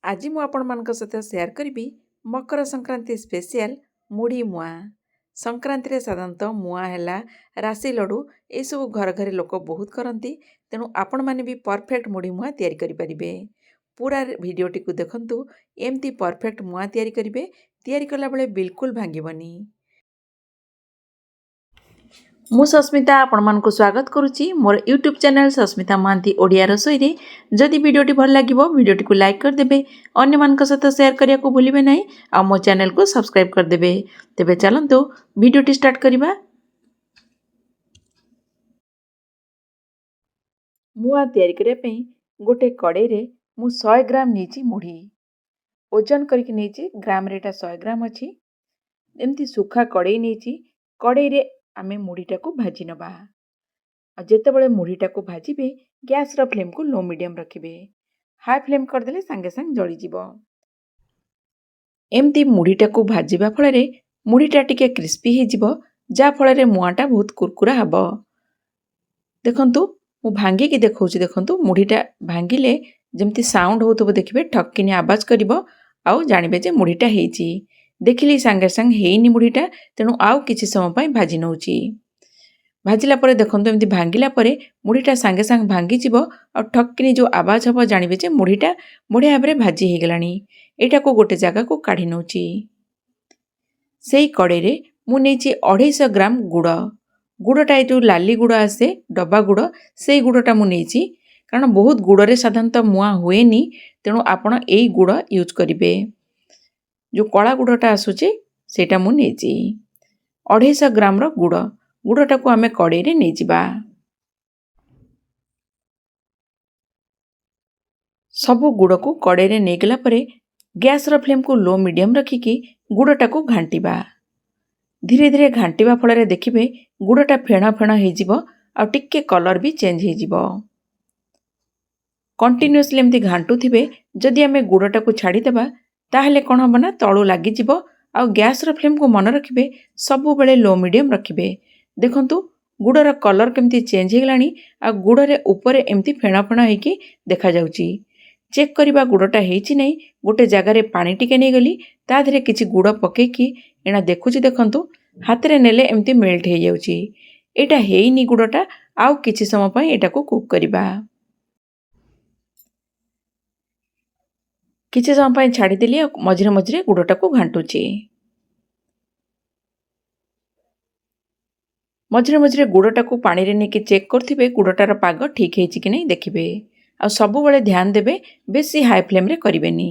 आज मु आपण सहित सेयार करी मकर संक्रांति स्पेशल मुढ़ी मुआ। संक्रांति रे साधारणतः मुआ है राशि लड्डू ये सब घर घर लोक बहुत करती। तेणु आपण मैंने भी परफेक्ट मुढ़ी मुआ तैयारी करें। पूरा भिडटी को देखु एमती परफेक्ट मुआ तैयारी करेंगे। तैयारी कला बेले बिल्कुल भांगनी। मु सस्मिता आपण मानक स्वागत करुच्ची मोर यूट्यूब चैनल सस्मिता महांती ओडिया रसोई रे। जदि वीडियोटी भल लगे वीडियोटी को लाइक करदे, अन्य मानक सहित शेयर करने को भूलिए नहीं आ मो चैनल को सब्सक्राइब करदे। तेबे चलंतु वीडियोटी स्टार्ट करिबा। मुआ तैयारी करने पे गोटे कड़ाई रे मु 100 ग्राम नीची मुढ़ी ओजन करके नहीं ग्राम रेटा 100 ग्राम अच्छी। एमती सुखा कड़ाई नहीं कड़ाई रे आमे मुढ़ीटा को भाजी नबा। जेते बळे मुढ़ीटा को भाजीबे गैस रो फ्लेम को लो मीडियम रखिबे। हाई फ्लेम कर देले संगे संग जळी जीवो। एमती मुढ़ीटा को भाजीबा फळे मुढ़ीटा टिके क्रिस्पी हे जीवो, जा फळे मुआटा बहुत कुरकुरा हबो। देखंतु मु भांगी की देखौची। देखंतु मुढ़ीटा भांगिले जेमती साउंड होतबो देखिबे, ठक्किनी आवाज करिवो आउ जानिबे जे मुढ़ीटा हेची। देखिली सांगे सांग हेनी मुढ़ीटा, तेणु आउ किछि समय पई भाजी नउची। भाजिला परे देखंतु एमती भांगिला परे मुढ़ीटा सांगे सांग भांगी जीवो आ ठक्किनी जो आवाज हबो जानिबे जे मुढ़ीटा बढ़िया भाबरे भाजी हे गेलानी। एटा को गोटे जगह को काढी नउची। सेई कड़े रे मु नेची 250 ग्राम गुड़। गुड़टा जो लाली गुड़ आसे डब्बा गुड़, सेई गुड़टा मु नेची। कारण बहुत गुड़ रे साधारणतः मुआ हुएनी, तेणु आपण एई गुड़ यूज करिवे। जो कला गुड़टा आसुचे सेटा मु नेची। 250 ग्राम रो गुड़। गुड़टा को आमे कड़ाई रे नै जिबा। सबु गुड़ को कड़ाई रे नै गेला परे गैस रो फ्लेम को लो मीडियम रखिकी गुड़टा को घांटिबा। धीरे धीरे घांटिबा फଳରେ देखिबे गुड़टा फेण फेण हे जिवो आ टिके कलर भी चेंज हे जिवो। कंटिन्यूअसली एमती घांटू थिबे। जदि आमे गुड़टा को छाड़ी देबा ताहले कोन हबो ना तळु लागि जिवो। आ गैस रो फ्लेम को मन रखिबे, सबु बेले लो मीडियम रखिबे। देखंतु गुड़र कलर केमती चेंज हे गलानी आ गुड़रे ऊपर एमती फेण फेण हेकी देखा जाउची। चेक करिबा गुड़टा हेची नै। गोटे जगह रे पानी टिके नै गली, ता धरे किछि गुड़ पकेकी एना देखुची। देखंतु हाथ रे नेले एमती मेल्ट हे जाउची। एटा हेइनी गुड़टा, आउ किछि समय पई एटा को कुक करिबा। किछि समय पई छाड़ी देली आ मझिरे मझिरे गुड़टा को घांटुची। मझिरे मझिरे गुड़टा को पानी रे नेकी चेक करथिबे गुड़टार पाग ठीक हेची कि नै देखिबे। आ सबु बेले ध्यान देबे, बेसी हाई फ्लेम रे करिवेनी।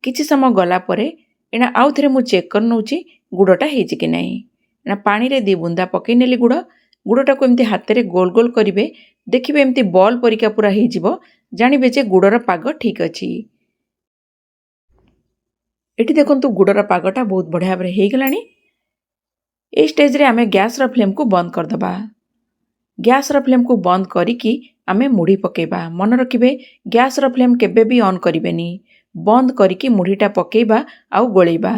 किछि समय गला परे एना आउ थरे मु चेक कर नउची गुड़टा हेची कि नै। एना पानी रे 2 बुंदा पकै नेली गुड़। गुड़टा को एमती हाथ रे गोल गोल करिवे। देखिबे एमती बॉल परिका पूरा हे जिवो, जानिबे जे गुड़र पाग ठीक अछि। एठी देखंतु गुड़र पागटा बहुत बढ़िया भाबरे हे गेलानी। ए स्टेज रे आमे गैस रो फ्लेम को बंद कर दबा। गैस रो फ्लेम को बंद करिकी आमे मुढ़ी पकेबा। मन रखिबे गैस रो फ्लेम केबे भी ऑन करिवेनी। बंद करिकी मुढ़ीटा पकेबा आउ गोळेबा।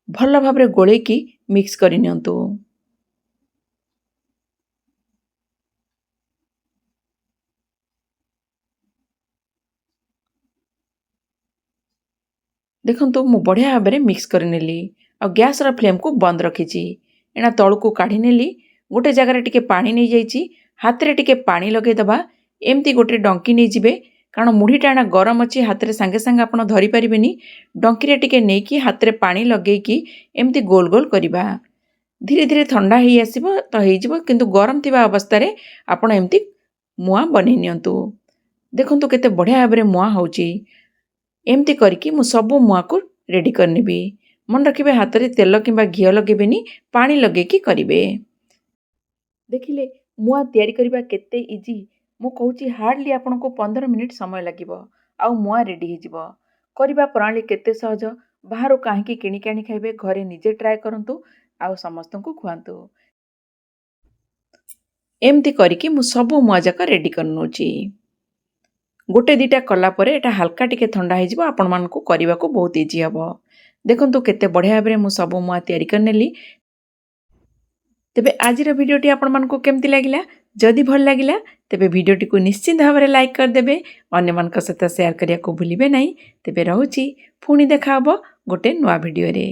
भल भाबरे गोळेकी मिक्स करि नियंतु। देखंतु मु बढ़िया भाबरे मिक्स करि नेली आ गैस रो फ्लेम को बंद रखिची। एना तळु को काढी नेली। गोटे जगह रे टिके पानी नै जाईची। हाथ रे टिके पानी लगे दबा। एमती गोटे डंकी नै जिबे, कारण मुढ़ीटा एना गरम अछि। हाथ रे संगे संगे आपण धरि परिबेनी। डंकी रे टिके नेकी हाथ रे पानी लगेकी एमती गोल गोल करिबा। धीरे धीरे ठंडा हेई आसीबो तो हेई जिवो, किंतु गरम थिबा अवस्था रे आपण एमती मुआ बनै नियंतु। देखंतु केते बढ़िया भाबरे मुआ होउची। एमती करके मु सबु मुआ को रेडी करनेबी। मन रखिबे हाथ रे तेल किंबा घियो लगेबेनी, पानी लगेकी करिवे। देखिले मुआ तैयारी करिबा केते इजी। मु कहूची हार्डली आपन को 15 मिनिट समय लागिबो आ मुआ रेडी हे जिवो। करिबा प्रणाली केते सहज। बाहर काहेकी किणी काणी खाइबे, घरे निजे ट्राई करंतु आ समस्त को खुआंतु। एमती करके मु सबु मुआ जाका रेडी करनोची। गोटे दिटा कला परे एटा हल्का टिके ठंडा हे जिवो। आपण मान को करिबा को बहुत इजी हबो। देखंतु केते बढ़िया भाबरे मु सबु मुआ तैयारी करनेली। तेबे आजिर भिडियोटी आपण मान को केमती लागिला? जदि भल लागिला तेबे भिडियोटी को निश्चित भाव में लाइक करदेवे अन्यମାନଙ୍କ सहित शेयर करने को भूलिबे नहीं। तेबे रहूची पुणी देखा हबो गोटे नुआ भिडियो रे।